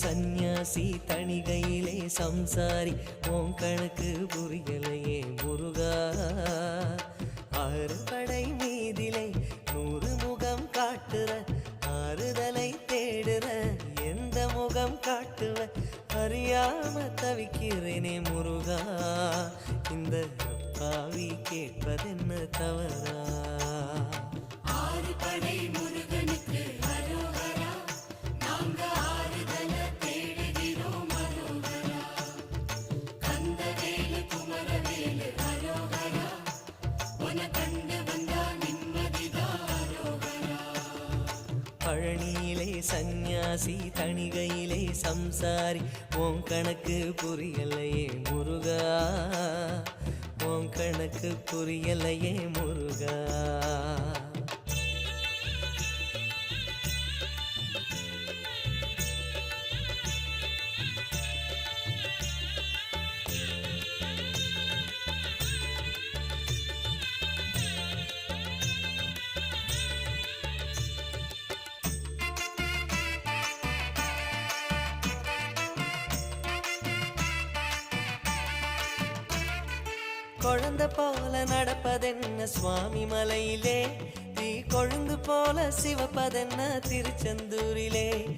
சந்நியாசி தணிகையிலே சம்சாரி உன் கணக்கு புரியலையே முருகா. ஆறுபடை மீதிலே 100 முகம் காட்டுற ஆறுதலை தேடுற எந்த முகம் காட்டுவ அறியாம தவிக்கிறேனே முருகா. இந்த அப்பாவி கேட்பதென்ன தவறா? ஆறுபடை முருகனுக்கு அரோகரா, நாங்க ஆறுதல தேடுகிறோம் அரோகரா. கந்தவேலு குமரவேலு அரோகரா, உன கண்டு வந்தா நிம்மதிதான் அரோகரா. பழனியிலே சந்நியாசி தணிகையிலே சம்சாரி உன் கணக்கு புரியலையே முருகா. உன் கணக்கு புரியலையே முருகா. குழந்தை போல நடப்பதென்ன சுவாமி மலையிலே, தீ கொழுந்து போல சிவப்பதென்ன திருச்செந்தூரிலே.